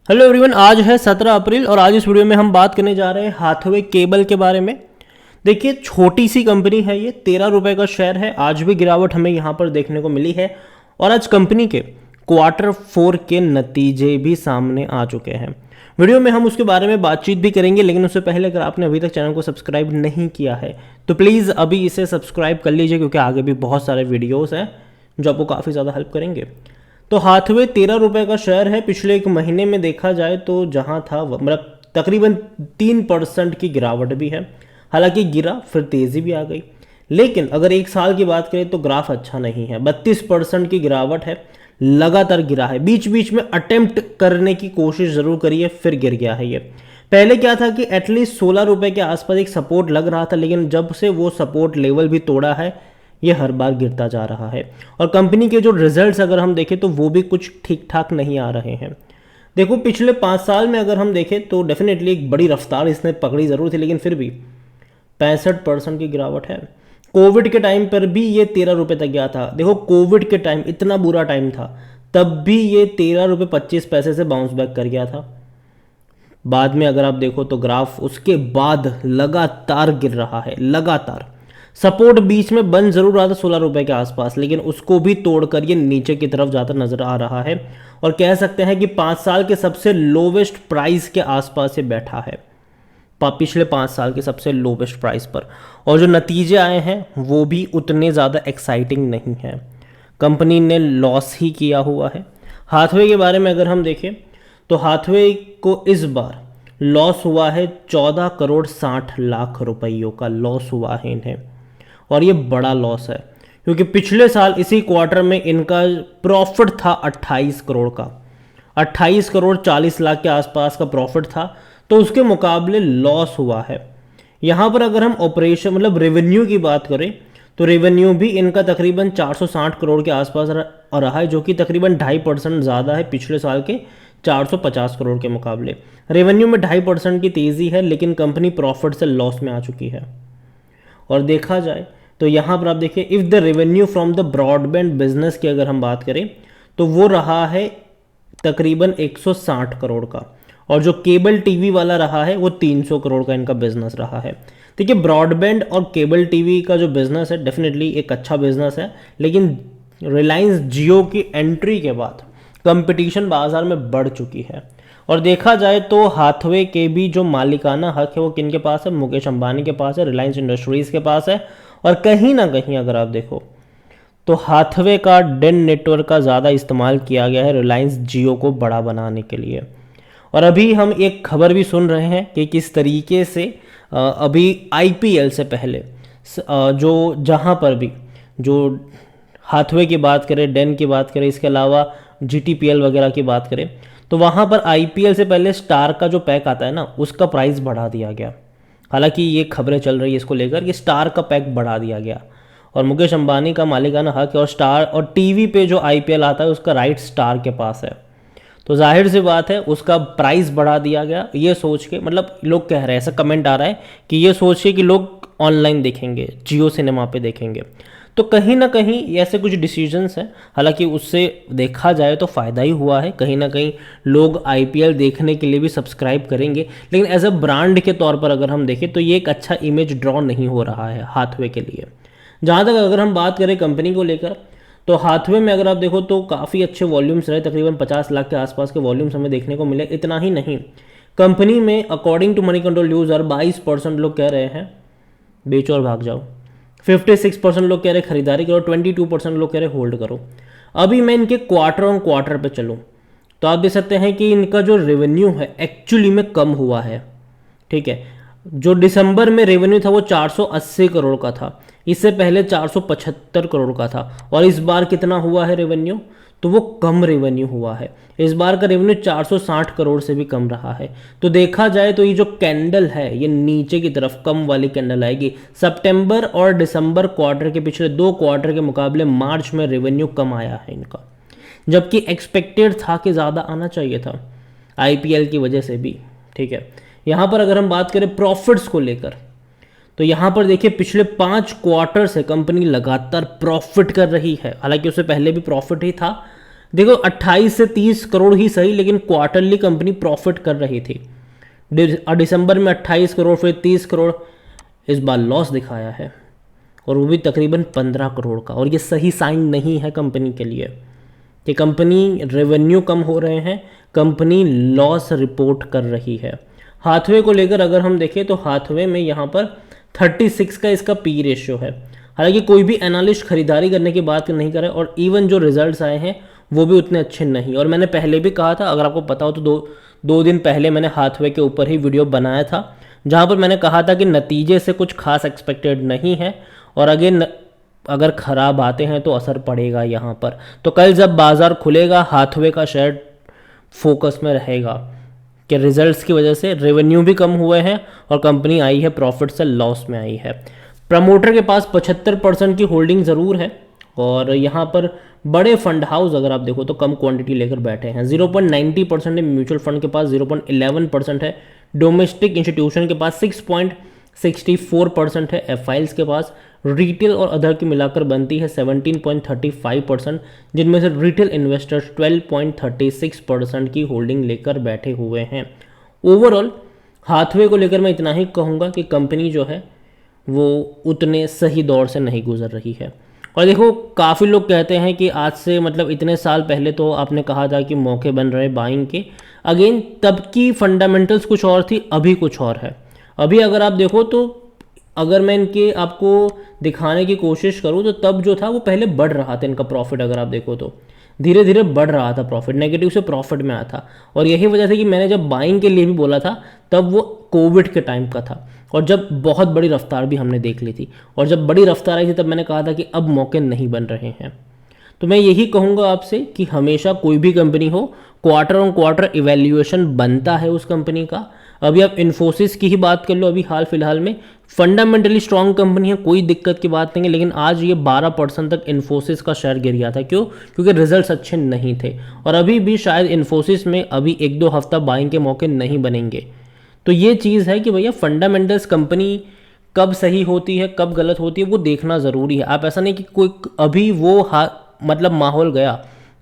Hello everyone, आज है 17 अप्रैल और आज इस वीडियो में हम बात करने जा रहे हैं हाथवे केबल के बारे में। देखिए, छोटी सी कंपनी है ये, 13 रुपये का शेयर है। आज भी गिरावट हमें यहाँ पर देखने को मिली है और आज कंपनी के Q4 के नतीजे भी सामने आ चुके हैं। वीडियो में हम उसके बारे में बातचीत भी करेंगे, लेकिन उससे पहले अगर आपने अभी तक चैनल को सब्सक्राइब नहीं किया है तो प्लीज़ अभी इसे सब्सक्राइब कर लीजिए, क्योंकि आगे भी बहुत सारे वीडियोज़ हैं जो आपको काफ़ी ज़्यादा हेल्प करेंगे। तो हाथवे 13 रुपये का शेयर है। पिछले एक महीने में देखा जाए तो जहां था मतलब तकरीबन 3% की गिरावट भी है। हालांकि गिरा फिर तेज़ी भी आ गई, लेकिन अगर एक साल की बात करें तो ग्राफ अच्छा नहीं है। 32% की गिरावट है, लगातार गिरा है। बीच बीच में अटेम्प्ट करने की कोशिश ज़रूर करी है, फिर गिर गया है ये। पहले क्या था कि एटलीस्ट 16 रुपये के आसपास एक सपोर्ट लग रहा था, लेकिन जब से वो सपोर्ट लेवल भी तोड़ा है ये हर बार गिरता जा रहा है। और कंपनी के जो रिजल्ट्स अगर हम देखें तो वो भी कुछ ठीक ठाक नहीं आ रहे हैं। देखो, पिछले 5 साल में अगर हम देखें तो डेफिनेटली एक बड़ी रफ्तार इसने पकड़ी ज़रूर थी, लेकिन फिर भी 65% की गिरावट है। कोविड के टाइम पर भी ये 13 रुपये तक गया था। देखो, कोविड के टाइम इतना बुरा टाइम था, तब भी ये 13 रुपये 25 पैसे से बाउंस बैक कर गया था। बाद में अगर आप देखो तो ग्राफ उसके बाद लगातार गिर रहा है, लगातार। सपोर्ट बीच में बन जरूर रहा था 16 रुपये के आसपास, लेकिन उसको भी तोड़कर ये नीचे की तरफ जाता नजर आ रहा है। और कह सकते हैं कि 5 साल के सबसे लोवेस्ट प्राइस के आसपास ये बैठा है, पिछले 5 साल के सबसे लोवेस्ट प्राइस पर। और जो नतीजे आए हैं वो भी उतने ज़्यादा एक्साइटिंग नहीं है। कंपनी ने लॉस ही किया हुआ है। हाथवे के बारे में अगर हम देखें तो हाथवे को इस बार लॉस हुआ है 14 करोड़ 60 लाख रुपयों का लॉस हुआ है इन्हें। और ये बड़ा लॉस है, क्योंकि पिछले साल इसी क्वार्टर में इनका प्रॉफिट था 28 करोड़ का। 28 करोड़ 40 लाख के आसपास का प्रॉफिट था, तो उसके मुकाबले लॉस हुआ है। यहाँ पर अगर हम ऑपरेशन मतलब रेवेन्यू की बात करें तो रेवेन्यू भी इनका तकरीबन 460 करोड़ के आसपास रहा है, जो कि तकरीबन 2.5% ज़्यादा है पिछले साल के 450 करोड़ के मुकाबले। रेवेन्यू में 2.5% की तेज़ी है, लेकिन कंपनी प्रॉफिट से लॉस में आ चुकी है। और देखा जाए तो यहाँ पर आप देखिए, if the revenue from the broadband business की अगर हम बात करें तो वो रहा है तकरीबन 160 करोड़ का, और जो केबल टीवी वाला रहा है वो 300 करोड़ का इनका बिजनेस रहा है। देखिए, ब्रॉडबैंड और केबल टीवी का जो बिजनेस है डेफिनेटली एक अच्छा बिजनेस है, लेकिन रिलायंस जियो की एंट्री के बाद कंपटीशन बाजार में बढ़ चुकी है। और देखा जाए तो हाथवे के भी जो मालिकाना हक है वो किन के पास है? मुकेश अंबानी के पास है, रिलायंस इंडस्ट्रीज़ के पास है। और कहीं ना कहीं अगर आप देखो तो हाथवे का डेन नेटवर्क का ज़्यादा इस्तेमाल किया गया है रिलायंस जियो को बड़ा बनाने के लिए। और अभी हम एक खबर भी सुन रहे हैं कि किस तरीके से अभी आईपीएल से पहले जो जहाँ पर भी जो हाथवे की बात करें, डेन की बात करें, इसके अलावा जीटीपीएल वगैरह की बात करें, तो वहाँ पर आईपीएल से पहले स्टार का जो पैक आता है ना, उसका प्राइस बढ़ा दिया गया। हालांकि ये खबरें चल रही है इसको लेकर कि स्टार का पैक बढ़ा दिया गया, और मुकेश अंबानी का मालिकाना हक है, और स्टार और टीवी पे जो आईपीएल आता है उसका राइट स्टार के पास है। तो जाहिर सी बात है उसका प्राइस बढ़ा दिया गया, ये सोच के, मतलब लोग कह रहे हैं, ऐसा कमेंट आ रहा है कि ये सोच के कि लोग ऑनलाइन देखेंगे, जियो सिनेमा पे देखेंगे। तो कहीं ना कहीं ऐसे कुछ डिसीजंस हैं। हालांकि उससे देखा जाए तो फ़ायदा ही हुआ है, कहीं ना कहीं लोग आईपीएल देखने के लिए भी सब्सक्राइब करेंगे, लेकिन एज अ ब्रांड के तौर पर अगर हम देखें तो ये एक अच्छा इमेज ड्रॉ नहीं हो रहा है हाथवे के लिए। जहाँ तक अगर हम बात करें कंपनी को लेकर, तो हाथवे में अगर आप देखो तो काफ़ी अच्छे वॉल्यूम्स रहे, तकरीबन 50 लाख के आसपास के वॉल्यूम्स हमें देखने को मिले। इतना ही नहीं, कंपनी में according to Moneycontrol user 22% लोग कह रहे हैं बेचो और भाग जाओ, 56% लोग कह रहे खरीदारी करो, 22% लोग कह रहे होल्ड करो। अभी मैं इनके क्वार्टर ऑन क्वार्टर पे चलूँ तो आप देख सकते हैं कि इनका जो रेवेन्यू है एक्चुअली में कम हुआ है। ठीक है, जो दिसंबर में रेवेन्यू था वो 480 करोड़ का था, इससे पहले 475 करोड़ का था। और इस बार कितना हुआ है रेवेन्यू? तो वो कम रेवेन्यू हुआ है। इस बार का रेवेन्यू 460 करोड़ से भी कम रहा है। तो देखा जाए तो ये जो कैंडल है ये नीचे की तरफ कम वाली कैंडल आएगी। सितंबर और दिसंबर क्वार्टर के पिछले 2 क्वार्टर के मुकाबले मार्च में रेवेन्यू कम आया है इनका, जबकि एक्सपेक्टेड था कि ज़्यादा आना चाहिए था आईपीएल की वजह से भी। ठीक है, यहाँ पर अगर हम बात करें प्रॉफिट्स को लेकर तो यहाँ पर देखिए पिछले 5 क्वार्टर से कंपनी लगातार प्रॉफिट कर रही है। हालांकि उससे पहले भी प्रॉफिट ही था, देखो 28 से 30 करोड़ ही सही, लेकिन क्वार्टरली कंपनी प्रॉफिट कर रही थी। दिसंबर में 28 करोड़, फिर 30 करोड़, इस बार लॉस दिखाया है, और वो भी तकरीबन 15 करोड़ का। और ये सही साइन नहीं है कंपनी के लिए कि कंपनी रेवेन्यू कम हो रहे हैं, कंपनी लॉस रिपोर्ट कर रही है। हाथवे को लेकर अगर हम देखें तो हाथवे में यहाँ पर 36 का इसका पी रेशियो है। हालांकि कोई भी एनालिस्ट खरीदारी करने की बात नहीं करे, और इवन जो रिजल्ट्स आए हैं वो भी उतने अच्छे नहीं। और मैंने पहले भी कहा था, अगर आपको पता हो तो दो दिन पहले मैंने हाथवे के ऊपर ही वीडियो बनाया था, जहाँ पर मैंने कहा था कि नतीजे से कुछ खास एक्सपेक्टेड नहीं है, और अगर ख़राब आते हैं तो असर पड़ेगा यहाँ पर। तो कल जब बाज़ार खुलेगा हाथवे का शेयर फोकस में रहेगा कि रिजल्ट्स की वजह से रेवेन्यू भी कम हुए हैं और कंपनी आई है प्रॉफिट से लॉस में आई है। प्रमोटर के पास 75% की होल्डिंग ज़रूर है, और यहाँ पर बड़े फंड हाउस अगर आप देखो तो कम क्वांटिटी लेकर बैठे हैं। 0.90% है म्यूचुअल फंड के पास, 0.11% है डोमेस्टिक इंस्टीट्यूशन के पास, 6.64% है एफआईएल्स के पास, रिटेल और अदर की मिलाकर बनती है 17.35%, जिनमें से रिटेल इन्वेस्टर्स 12.36% की होल्डिंग लेकर बैठे हुए हैं। ओवरऑल हाथवे को लेकर मैं इतना ही कहूँगा कि कंपनी जो है वो उतने सही दौर से नहीं गुजर रही है। और देखो काफ़ी लोग कहते हैं कि आज से मतलब इतने साल पहले तो आपने कहा था कि मौके बन रहे बाइंग के, अगेन तब की फंडामेंटल्स कुछ और थी, अभी कुछ और है। अभी अगर आप देखो तो अगर मैं इनके आपको दिखाने की कोशिश करूँ तो तब जो था वो पहले बढ़ रहा था, इनका प्रॉफिट अगर आप देखो तो धीरे धीरे बढ़ रहा था, प्रॉफिट नेगेटिव से प्रॉफिट में आया था। और यही वजह थी कि मैंने जब बाइंग के लिए भी बोला था तब वो कोविड के टाइम का था, और जब बहुत बड़ी रफ्तार भी हमने देख ली थी, और जब बड़ी रफ्तार आई थी तब मैंने कहा था कि अब मौके नहीं बन रहे हैं। तो मैं यही कहूँगा आपसे कि हमेशा कोई भी कंपनी हो, क्वार्टर ऑन क्वार्टर इवैल्यूएशन बनता है उस कंपनी का। अभी आप इन्फोसिस की ही बात कर लो, अभी हाल फिलहाल में फंडामेंटली स्ट्रांग कंपनी है, कोई दिक्कत की बात नहीं है, लेकिन आज ये 12% तक इन्फोसिस का शेयर गिर गया था। क्यों? क्योंकि रिजल्ट्स अच्छे नहीं थे, और अभी भी शायद इन्फोसिस में अभी 1-2 हफ्ता बाइंग के मौके नहीं बनेंगे। तो ये चीज़ है कि भैया फंडामेंटल्स कंपनी कब सही होती है कब गलत होती है वो देखना ज़रूरी है। आप ऐसा नहीं कि कोई अभी वो मतलब माहौल गया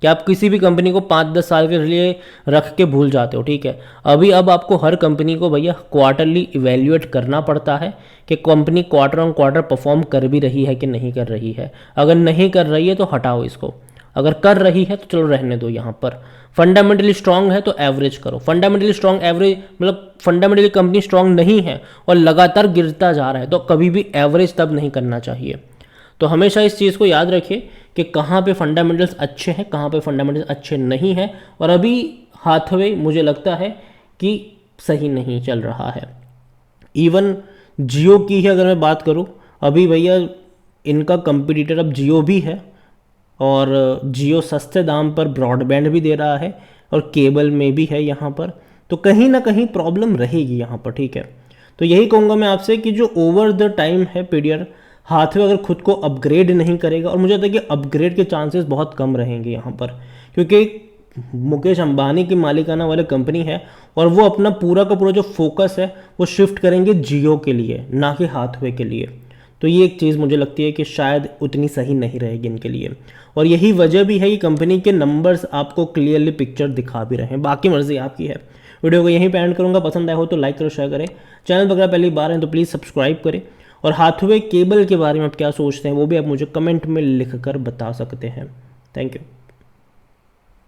कि आप किसी भी कंपनी को 5-10 साल के लिए रख के भूल जाते हो, ठीक है। अब आपको हर कंपनी को भैया क्वार्टरली इवैल्यूएट करना पड़ता है कि company quarter on quarter perform कर भी रही है कि नहीं कर रही है। अगर नहीं कर रही है तो हटाओ इसको, अगर कर रही है तो चलो रहने दो। यहाँ पर फंडामेंटली स्ट्रांग है तो एवरेज करो, फंडामेंटली स्ट्रांग एवरेज मतलब फंडामेंटली कंपनी स्ट्रांग नहीं है और लगातार गिरता जा रहा है तो कभी भी एवरेज तब नहीं करना चाहिए। तो हमेशा इस चीज़ को याद रखिए कि कहाँ पे फंडामेंटल्स अच्छे हैं, कहाँ पे फंडामेंटल्स अच्छे नहीं हैं। और अभी हाथवे मुझे लगता है कि सही नहीं चल रहा है। इवन जियो की ही अगर मैं बात करूँ, अभी भैया इनका कंपटीटर अब जियो भी है, और जियो सस्ते दाम पर ब्रॉडबैंड भी दे रहा है और केबल में भी है यहाँ पर, तो कहीं ना कहीं प्रॉब्लम रहेगी यहाँ पर, ठीक है। तो यही कहूँगा मैं आपसे कि जो ओवर द टाइम है पीरियड हाथवे अगर खुद को अपग्रेड नहीं करेगा, और मुझे लगता है कि अपग्रेड के चांसेस बहुत कम रहेंगे यहाँ पर, क्योंकि मुकेश अंबानी की मालिकाना वाली कंपनी है और वो अपना पूरा का पूरा जो फोकस है वो शिफ्ट करेंगे जियो के लिए, ना कि हाथवे के लिए। तो ये एक चीज़ मुझे लगती है कि शायद उतनी सही नहीं रहेगी इनके लिए, और यही वजह भी है कि कंपनी के नंबर्स आपको क्लियरली पिक्चर दिखा भी रहे हैं। बाकी मर्जी आपकी है। वीडियो को यहीं पे एंड करूँगा, पसंद आया हो तो लाइक करो, शेयर करें, चैनल पर अगर पहली बार हैं तो प्लीज़ सब्सक्राइब करें, और हाथवे केबल के बारे में आप क्या सोचते हैं वो भी आप मुझे कमेंट में लिख कर बता सकते हैं। Thank you.